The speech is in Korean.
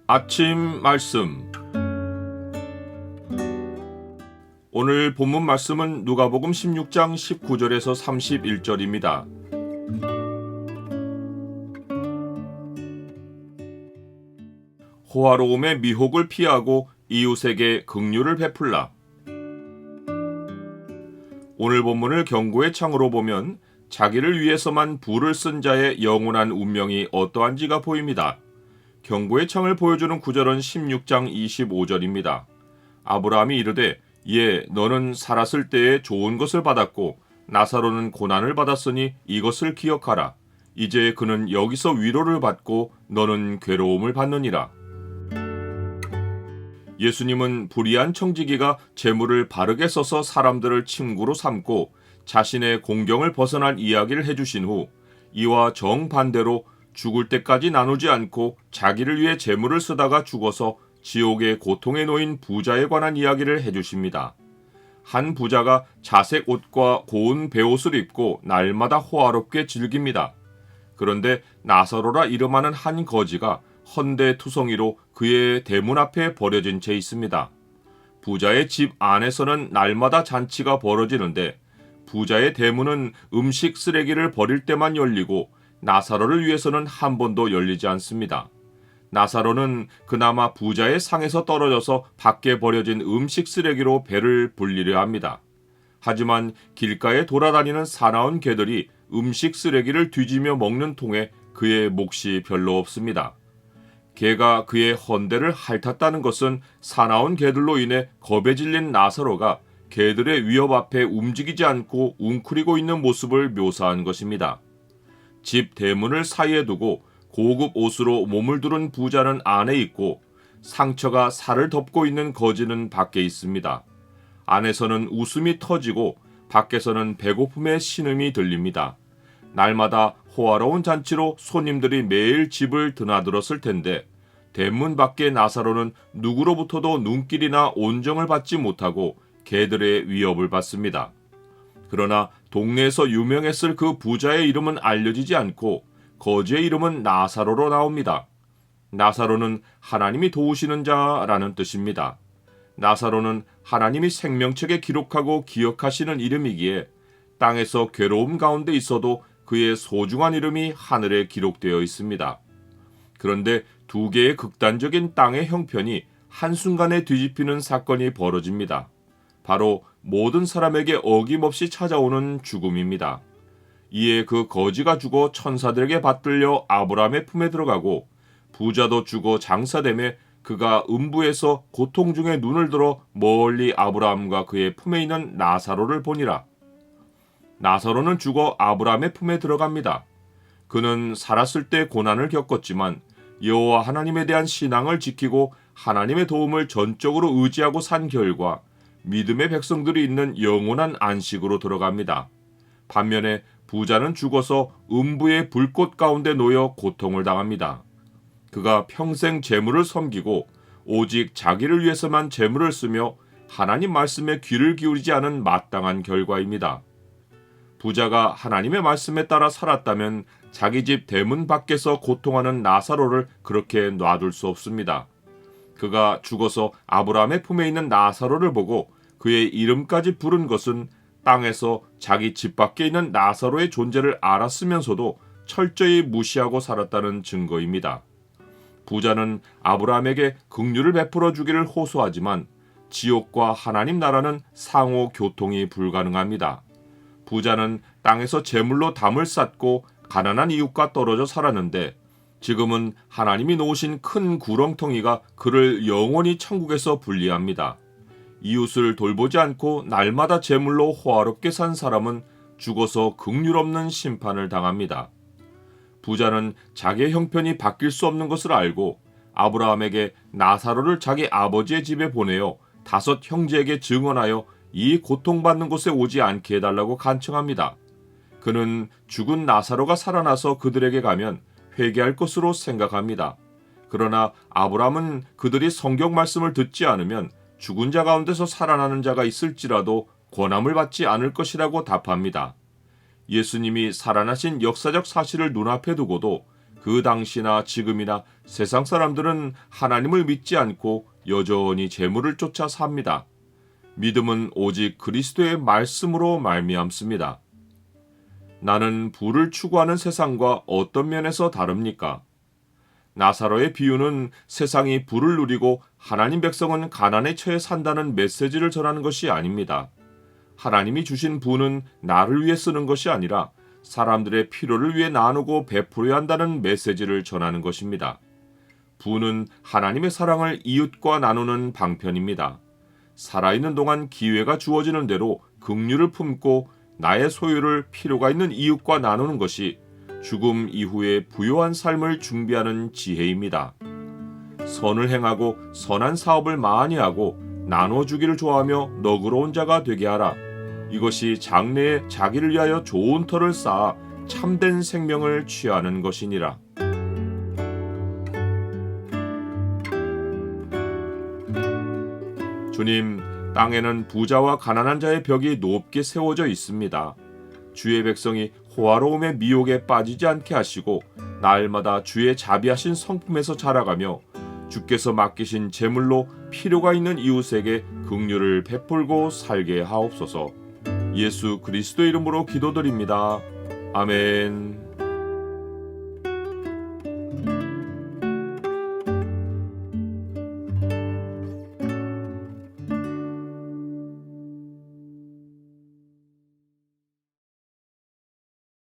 아침 말씀. 오늘 본문 말씀은 누가복음 16장 19절에서 31절입니다. 호화로움의 미혹을 피하고 이웃에게 긍휼을 베풀라. 오늘 본문을 경고의 창으로 보면 자기를 위해서만 부를 쓴 자의 영원한 운명이 어떠한지가 보입니다. 경고의 창을 보여주는 구절은 16장 25절입니다. 아브라함이 이르되 너는 살았을 때에 좋은 것을 받았고 나사로는 고난을 받았으니 이것을 기억하라. 이제 그는 여기서 위로를 받고 너는 괴로움을 받느니라. 예수님은 불의한 청지기가 재물을 바르게 써서 사람들을 친구로 삼고 자신의 공경을 벗어난 이야기를 해주신 후 이와 정반대로 죽을 때까지 나누지 않고 자기를 위해 재물을 쓰다가 죽어서 지옥의 고통에 놓인 부자에 관한 이야기를 해주십니다. 한 부자가 자색 옷과 고운 베옷을 입고 날마다 호화롭게 즐깁니다. 그런데 나사로라 이름하는 한 거지가 헌데투성이로 그의 대문 앞에 버려진 채 있습니다. 부자의 집 안에서는 날마다 잔치가 벌어지는데 부자의 대문은 음식 쓰레기를 버릴 때만 열리고 나사로를 위해서는 한 번도 열리지 않습니다. 나사로는 그나마 부자의 상에서 떨어져서 밖에 버려진 음식 쓰레기로 배를 불리려 합니다. 하지만 길가에 돌아다니는 사나운 개들이 음식 쓰레기를 뒤지며 먹는 통에 그의 몫이 별로 없습니다. 개가 그의 헌대를 핥았다는 것은 사나운 개들로 인해 겁에 질린 나사로가 개들의 위협 앞에 움직이지 않고 웅크리고 있는 모습을 묘사한 것입니다. 집 대문을 사이에 두고 고급 옷으로 몸을 두른 부자는 안에 있고 상처가 살을 덮고 있는 거지는 밖에 있습니다. 안에서는 웃음이 터지고 밖에서는 배고픔의 신음이 들립니다. 날마다 호화로운 잔치로 손님들이 매일 집을 드나들었을 텐데 대문 밖의 나사로는 누구로부터도 눈길이나 온정을 받지 못하고 개들의 위협을 받습니다. 그러나 동네에서 유명했을 그 부자의 이름은 알려지지 않고 거지의 이름은 나사로로 나옵니다. 나사로는 하나님이 도우시는 자라는 뜻입니다. 나사로는 하나님이 생명책에 기록하고 기억하시는 이름이기에 땅에서 괴로움 가운데 있어도 그의 소중한 이름이 하늘에 기록되어 있습니다. 그런데 두 개의 극단적인 땅의 형편이 한순간에 뒤집히는 사건이 벌어집니다. 바로 모든 사람에게 어김없이 찾아오는 죽음입니다. 이에 그 거지가 죽어 천사들에게 받들려 아브라함의 품에 들어가고 부자도 죽어 장사되매 그가 음부에서 고통 중에 눈을 들어 멀리 아브라함과 그의 품에 있는 나사로를 보니라. 나사로는 죽어 아브라함의 품에 들어갑니다. 그는 살았을 때 고난을 겪었지만 여호와 하나님에 대한 신앙을 지키고 하나님의 도움을 전적으로 의지하고 산 결과 믿음의 백성들이 있는 영원한 안식으로 들어갑니다. 반면에 부자는 죽어서 음부의 불꽃 가운데 놓여 고통을 당합니다. 그가 평생 재물을 섬기고 오직 자기를 위해서만 재물을 쓰며 하나님 말씀에 귀를 기울이지 않은 마땅한 결과입니다. 부자가 하나님의 말씀에 따라 살았다면 자기 집 대문 밖에서 고통하는 나사로를 그렇게 놔둘 수 없습니다. 그가 죽어서 아브라함의 품에 있는 나사로를 보고 그의 이름까지 부른 것은 땅에서 자기 집 밖에 있는 나사로의 존재를 알았으면서도 철저히 무시하고 살았다는 증거입니다. 부자는 아브라함에게 긍휼을 베풀어 주기를 호소하지만 지옥과 하나님 나라는 상호 교통이 불가능합니다. 부자는 땅에서 재물로 담을 쌓고 가난한 이웃과 떨어져 살았는데 지금은 하나님이 놓으신 큰 구렁텅이가 그를 영원히 천국에서 분리합니다. 이웃을 돌보지 않고 날마다 재물로 호화롭게 산 사람은 죽어서 긍휼 없는 심판을 당합니다. 부자는 자기의 형편이 바뀔 수 없는 것을 알고 아브라함에게 나사로를 자기 아버지의 집에 보내어 5 형제에게 증언하여 이 고통받는 곳에 오지 않게 해달라고 간청합니다. 그는 죽은 나사로가 살아나서 그들에게 가면 회개할 것으로 생각합니다. 그러나 아브라함은 그들이 성경 말씀을 듣지 않으면 죽은 자 가운데서 살아나는 자가 있을지라도 권함을 받지 않을 것이라고 답합니다. 예수님이 살아나신 역사적 사실을 눈앞에 두고도 그 당시나 지금이나 세상 사람들은 하나님을 믿지 않고 여전히 재물을 쫓아 삽니다. 믿음은 오직 그리스도의 말씀으로 말미암습니다. 나는 부를 추구하는 세상과 어떤 면에서 다릅니까? 나사로의 비유는 세상이 부를 누리고 하나님 백성은 가난에 처해 산다는 메시지를 전하는 것이 아닙니다. 하나님이 주신 부는 나를 위해 쓰는 것이 아니라 사람들의 필요를 위해 나누고 베풀어야 한다는 메시지를 전하는 것입니다. 부는 하나님의 사랑을 이웃과 나누는 방편입니다. 살아있는 동안 기회가 주어지는 대로 긍휼을 품고 나의 소유를 필요가 있는 이웃과 나누는 것이 죽음 이후의 부요한 삶을 준비하는 지혜입니다. 선을 행하고 선한 사업을 많이 하고 나눠주기를 좋아하며 너그러운 자가 되게 하라. 이것이 장래에 자기를 위하여 좋은 터를 쌓아 참된 생명을 취하는 것이니라. 주님, 땅에는 부자와 가난한 자의 벽이 높게 세워져 있습니다. 주의 백성이 호화로움의 미혹에 빠지지 않게 하시고 날마다 주의 자비하신 성품에서 자라가며 주께서 맡기신 재물로 필요가 있는 이웃에게 긍휼을 베풀고 살게 하옵소서. 예수 그리스도 이름으로 기도드립니다. 아멘.